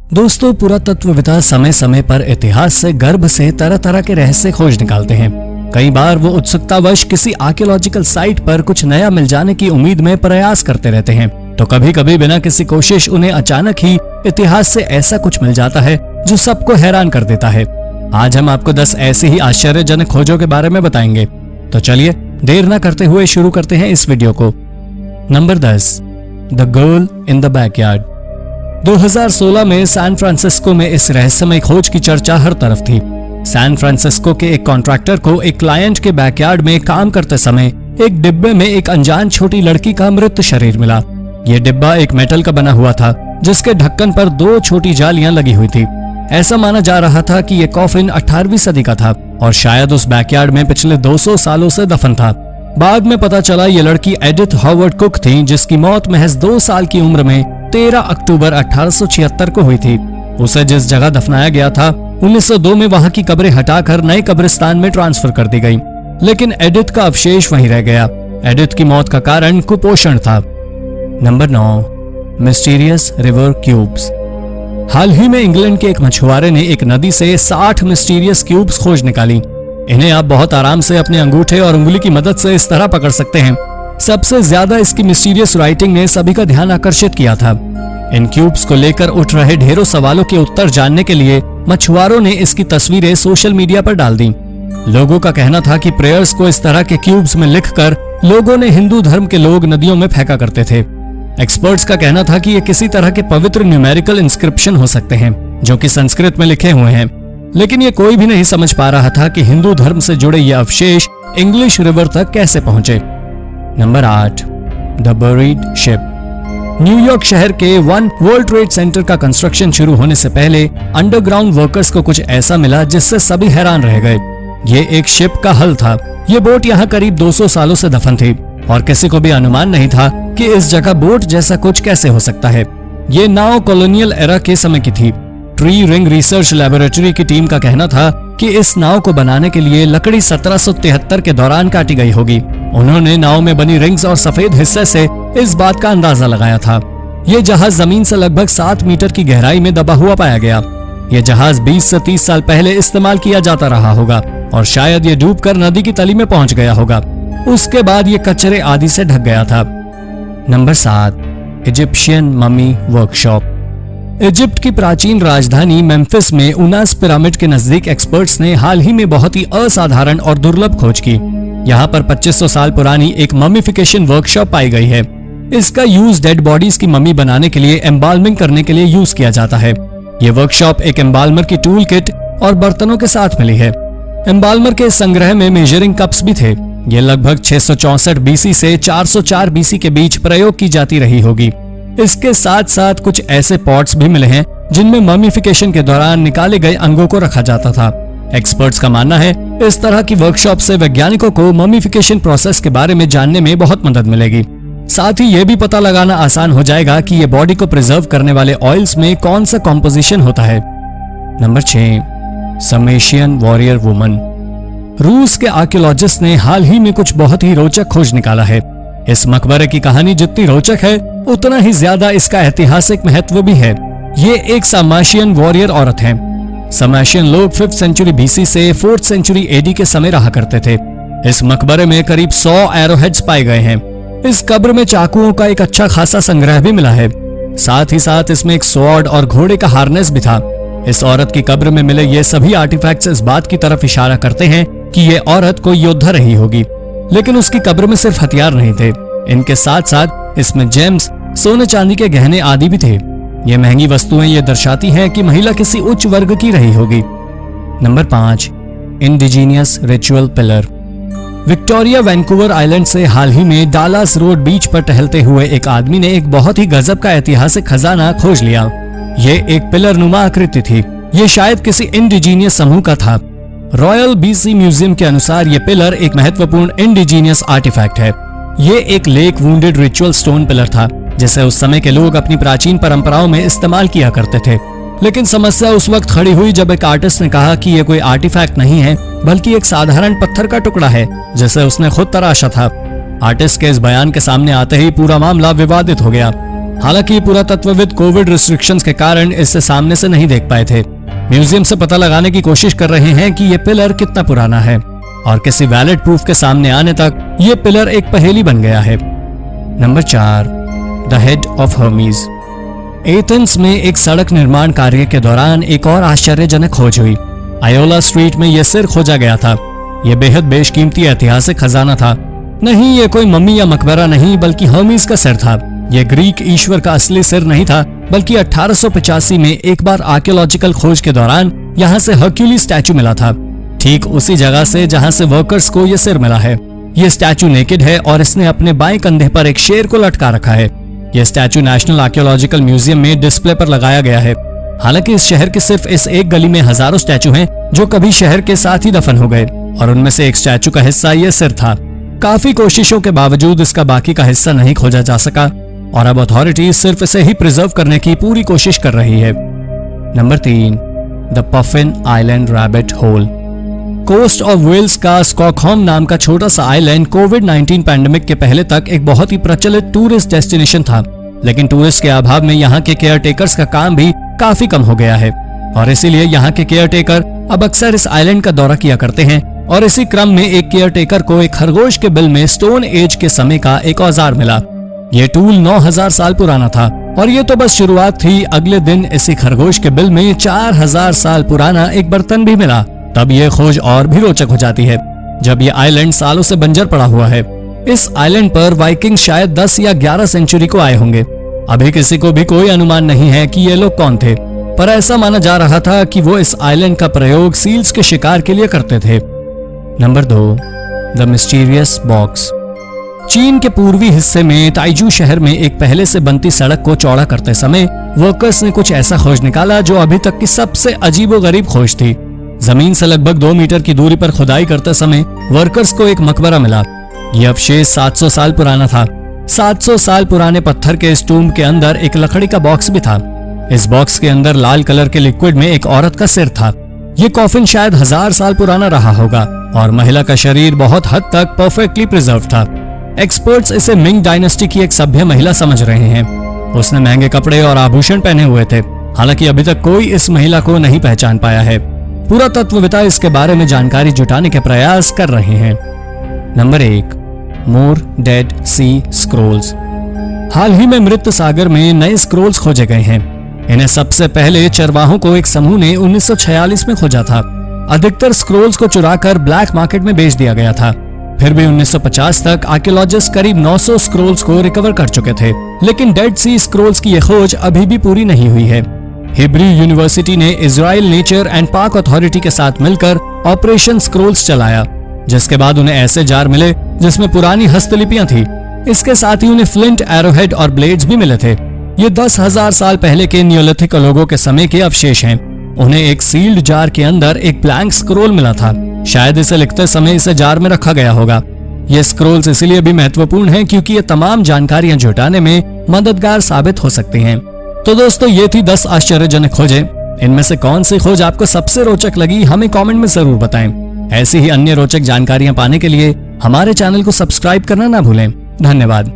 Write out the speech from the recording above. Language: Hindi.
दोस्तों, पुरातत्वविद समय समय पर इतिहास से गर्भ से तरह तरह के रहस्य खोज निकालते हैं। कई बार वो उत्सुकतावश किसी आर्कियोलॉजिकल साइट पर कुछ नया मिल जाने की उम्मीद में प्रयास करते रहते हैं, तो कभी कभी बिना किसी कोशिश उन्हें अचानक ही इतिहास से ऐसा कुछ मिल जाता है जो सबको हैरान कर देता है। आज हम आपको 10 ऐसी ही आश्चर्यजनक खोजों के बारे में बताएंगे। तो चलिए देर न करते हुए शुरू करते हैं इस वीडियो को। Number 10, the girl in the backyard. 2016 में सैन फ्रांसिस्को में इस रहस्यमय खोज की चर्चा हर तरफ थी। सैन फ्रांसिस्को के एक कॉन्ट्रैक्टर को एक क्लाइंट के बैकयार्ड में काम करते समय एक डिब्बे में एक अनजान छोटी लड़की का मृत शरीर मिला। ये डिब्बा एक मेटल का बना हुआ था जिसके ढक्कन पर 2 छोटी जालियां लगी हुई थी। ऐसा माना जा रहा था कि ये कॉफिन 18वीं सदी का था और शायद उस बैकयार्ड में पिछले 200 सालों से दफन था। बाद में पता चला ये लड़की एडिथ हॉवर्ड कुक थी, जिसकी मौत महज 2 साल की उम्र में 13 अक्टूबर 1876 को हुई थी। उसे जिस जगह दफनाया गया था 1902 में वहां की कब्रें हटाकर नए कब्रिस्तान में ट्रांसफर कर दी गई, लेकिन एडिथ का अवशेष वहीं रह गया। एडिथ की मौत का कारण कुपोषण था। Number 9, mysterious river cubes. हाल ही में इंग्लैंड के एक मछुआरे ने एक नदी से 60 मिस्टीरियस क्यूब्स खोज निकाली। इन्हें आप बहुत आराम से अपने अंगूठे और उंगली की मदद से इस तरह पकड़ सकते हैं। सबसे ज्यादा इसकी मिस्टीरियस राइटिंग ने सभी का ध्यान आकर्षित किया था। इन क्यूब्स को लेकर उठ रहे ढेरों सवालों के उत्तर जानने के लिए मछुआरों ने इसकी तस्वीरें सोशल मीडिया पर डाल दी। लोगों का कहना था कि प्रेयर्स को इस तरह के क्यूब्स में लिखकर लोगों ने हिंदू धर्म के लोग नदियों में फेंका करते थे। एक्सपर्ट्स का कहना था कि ये किसी तरह के पवित्र न्यूमेरिकल इंस्क्रिप्शन हो सकते हैं जो कि संस्कृत में लिखे हुए हैं, लेकिन ये कोई भी नहीं समझ पा रहा था कि हिंदू धर्म से जुड़े ये अवशेष इंग्लिश रिवर तक कैसे पहुंचे। Number 8, the buried ship. New York शहर के वन वर्ल्ड ट्रेड सेंटर का कंस्ट्रक्शन शुरू होने से पहले अंडरग्राउंड वर्कर्स को कुछ ऐसा मिला जिससे सभी हैरान रह गए। ये एक शिप का हल था। ये बोट यहाँ करीब 200 सालों से दफन थी और किसी को भी अनुमान नहीं था कि इस जगह बोट जैसा कुछ कैसे हो सकता है। ये नाव कॉलोनियल एरा के समय की थी। ट्री रिंग रिसर्च लैबोरेटरी की टीम का कहना था कि इस नाव को बनाने के लिए लकड़ी 1773 के दौरान काटी गई होगी। उन्होंने नाव में बनी रिंग्स और सफेद हिस्से से इस बात का अंदाजा लगाया था। ये जहाज जमीन से लगभग 7 मीटर की गहराई में दबा हुआ पाया गया। ये जहाज 20 से 30 साल पहले इस्तेमाल किया जाता रहा होगा और शायद ये डूबकर नदी की तली में पहुंच गया होगा। उसके बाद ये कचरे आदि से ढक गया था। Number 7, Egyptian mummy workshop. Egypt की प्राचीन राजधानी मेम्फिस में उनास पिरामिड के नजदीक एक्सपर्ट्स ने हाल ही में बहुत ही असाधारण और दुर्लभ खोज की। यहाँ पर 2500 साल पुरानी एक ममीफिकेशन वर्कशॉप पाई गई है। इसका यूज डेड बॉडीज की मम्मी बनाने के लिए एम्बाल्मिंग करने के लिए यूज किया जाता है। ये वर्कशॉप एक एम्बाल्मर की टूल किट और बर्तनों के साथ मिली है। एम्बाल्मर के संग्रह में मेजरिंग कप्स भी थे। ये लगभग 664 बीसी से 404 बीसी के बीच प्रयोग की जाती रही होगी। इसके साथ साथ कुछ ऐसे पॉट्स भी मिले हैं जिनमें ममीफिकेशन के दौरान निकाले गए अंगों को रखा जाता था। एक्सपर्ट्स का मानना है इस तरह की वर्कशॉप से वैज्ञानिकों को ममीफिकेशन प्रोसेस के बारे में जानने में बहुत मदद मिलेगी। साथ ही ये भी पता लगाना आसान हो जाएगा कि ये बॉडी को प्रिजर्व करने वाले ऑयल्स में कौन सा कॉम्पोजिशन होता है। Number 6, Sarmatian warrior woman. रूस के आर्कियोलॉजिस्ट ने हाल ही में कुछ बहुत ही रोचक खोज निकाला है। इस मकबरे की कहानी जितनी रोचक है उतना ही ज्यादा इसका ऐतिहासिक महत्व भी है। ये एक समाशियन वॉरियर औरत है। समाशियन लोग 5th सेंचुरी बीसी से 4th सेंचुरी एडी के समय रहा करते थे। इस मकबरे में करीब 100 एरोहेड्स पाए गए हैं। इस कब्र में चाकुओं का एक अच्छा खासा संग्रह भी मिला है। साथ ही साथ इसमें एक स्वॉर्ड और घोड़े का हार्नेस भी था। इस औरत की कब्र में मिले ये सभी आर्टिफैक्ट्स इस बात की तरफ इशारा करते हैं कि ये औरत कोई योद्धा रही होगी, लेकिन उसकी कब्र में सिर्फ हथियार नहीं थे। इनके साथ साथ इसमें जेम्स, सोने चांदी के गहने आदि भी थे। ये महंगी वस्तुएं ये दर्शाती हैं कि महिला किसी उच्च वर्ग की रही होगी। Number 5, indigenous ritual pillar. Victoria Vancouver island से हाल ही में डालास रोड बीच पर टहलते हुए एक आदमी ने एक बहुत ही गजब का ऐतिहासिक खजाना खोज लिया। ये एक पिलर नुमा आकृति थी। ये शायद किसी इंडिजीनियस समूह का था। रॉयल बीसी म्यूजियम के अनुसार ये पिलर एक महत्वपूर्ण इंडिजीनियस आर्टिफैक्ट है। ये एक lake wounded ritual stone pillar था जिसे उस समय के लोग अपनी प्राचीन परंपराओं में इस्तेमाल किया करते थे। लेकिन समस्या उस वक्त खड़ी हुई जब एक आर्टिस्ट ने कहा कि ये कोई आर्टिफैक्ट नहीं है बल्कि एक साधारण पत्थर का टुकड़ा है जिसे उसने खुद तराशा था। आर्टिस्ट के इस बयान के सामने आते ही पूरा मामला विवादित हो गया। हालांकि पुरातत्वविद कोविड रिस्ट्रिक्शंस के कारण इसे सामने से नहीं देख पाए थे। म्यूजियम से पता लगाने की कोशिश कर रहे हैं कि ये पिलर कितना पुराना है, और किसी वैलिड प्रूफ के सामने आने तक ये पिलर एक पहेली बन गया है। Number 4, the head of Hermes. Athens में एक सड़क निर्माण कार्य के दौरान एक और आश्चर्यजनक खोज हुई। आयोला स्ट्रीट में यह सिर खोजा गया था। यह बेहद बेशकीमती ऐतिहासिक खजाना था। नहीं, ये कोई मम्मी या मकबरा नहीं, बल्कि हर्मीज का सिर था। यह ग्रीक ईश्वर का असली सिर नहीं था, बल्कि 1885 में एक बार आर्कियोलॉजिकल खोज के दौरान यहाँ से हर्क्यूलिस स्टैचू मिला था, ठीक उसी जगह से जहाँ से वर्कर्स को यह सिर मिला है। यह स्टैचू नेकेड है और इसने अपने बाएं कंधे पर एक शेर को लटका रखा है। यह स्टैचू नेशनल आर्कियोलॉजिकल म्यूजियम में डिस्प्ले पर लगाया गया है। हालांकि इस शहर के सिर्फ इस एक गली में हजारों स्टैचू हैं जो कभी शहर के साथ ही दफन हो गए, और उनमें से एक स्टैचू का हिस्सा यह सिर था। काफी कोशिशों के बावजूद इसका बाकी का हिस्सा नहीं खोजा जा सका, और अब अथॉरिटीज सिर्फ इसे ही प्रिजर्व करने की पूरी कोशिश कर रही है। Number 3, the puffin island rabbit hole. Coast of Wales का स्टॉकहोम नाम का छोटा सा आइलैंड कोविड-19 पैंडेमिक के पहले तक एक बहुत ही प्रचलित टूरिस्ट डेस्टिनेशन था, लेकिन टूरिस्ट के अभाव में यहाँ के केयर टेकर्स का काम भी काफी कम हो गया है, और इसीलिए यहाँ के केयर टेकर अब अक्सर इस आइलैंड का दौरा किया करते हैं। और इसी क्रम में एक केयर टेकर को एक खरगोश के बिल में स्टोन एज के समय का एक औजार मिला। ये टूल 9000 साल पुराना था, और ये तो बस शुरुआत थी। अगले दिन इसी खरगोश के बिल में 4000 साल पुराना एक बर्तन भी मिला। तब ये खोज और भी रोचक हो जाती है, जब ये आइलैंड सालों से बंजर पड़ा हुआ है। इस आइलैंड पर वाइकिंग शायद 10 या 11 सेंचुरी को आए होंगे। अभी किसी को भी कोई अनुमान नहीं है कि ये लोग कौन थे, पर ऐसा माना जा रहा था कि वो इस आइलैंड का प्रयोग सील्स के शिकार के लिए करते थे। Number 2, the mysterious box. चीन के पूर्वी हिस्से में ताइजू शहर में एक पहले से बनती सड़क को चौड़ा करते समय वर्कर्स ने कुछ ऐसा खोज निकाला जो अभी तक की सबसे अजीबोगरीब खोज थी। जमीन से लगभग 2 मीटर की दूरी पर खुदाई करते समय वर्कर्स को एक मकबरा मिला। यह अवशेष 700 साल पुराना था। 700 साल पुराने पत्थर के इस टूम्ब के अंदर एक लकड़ी का बॉक्स भी था। इस बॉक्स के अंदर लाल कलर के लिक्विड में एक औरत का सिर था। ये कॉफिन शायद 1000 साल पुराना रहा होगा, और महिला का शरीर बहुत हद तक परफेक्टली प्रिजर्व था। एक्सपर्ट्स इसे मिंग डायनेस्टी की एक सभ्य महिला समझ रहे हैं। उसने महंगे कपड़े और आभूषण पहने हुए थे। हालांकि अभी तक कोई इस महिला को नहीं पहचान पाया है। पुरातत्वविद इसके बारे में जानकारी जुटाने के प्रयास कर रहे हैं। नंबर 1, मोर डेड सी स्क्रोल्स। हाल ही में मृत सागर में नए स्क्रोल्स खोजे गए हैं। इन्हें सबसे पहले चरवाहों को एक समूह ने 1946 में खोजा था। अधिकतर स्क्रोल्स को चुराकर ब्लैक मार्केट में बेच दिया गया था। फिर भी 1950 तक आर्कियोलॉजिस्ट करीब 900 स्क्रोल्स को रिकवर कर चुके थे, लेकिन डेड सी स्क्रोल्स की यह खोज अभी भी पूरी नहीं हुई है। हिब्रू यूनिवर्सिटी ने Israel nature and park authority के साथ मिलकर ऑपरेशन स्क्रोल्स चलाया, जिसके बाद उन्हें ऐसे जार मिले जिसमें पुरानी हस्तलिपियां थी। इसके साथ ही उन्हें फ्लिंट, एरोहेड और ब्लेड्स भी मिले थे। ये 10,000 साल पहले के नियोलिथिक लोगों के समय के अवशेष हैं। उन्हें एक सील्ड जार के अंदर एक ब्लैंक स्क्रोल मिला था। शायद इसे लिखते समय इसे जार में रखा गया होगा। ये स्क्रोल्स इसलिए भी महत्वपूर्ण हैं क्योंकि ये तमाम जानकारियां जुटाने में मददगार साबित हो सकती हैं। तो दोस्तों, ये थी 10 आश्चर्यजनक खोजें। इनमें से कौन सी खोज आपको सबसे रोचक लगी, हमें कमेंट में जरूर बताएं। ऐसी ही अन्य रोचक जानकारियां पाने के लिए हमारे चैनल को सब्सक्राइब करना ना भूलें। धन्यवाद।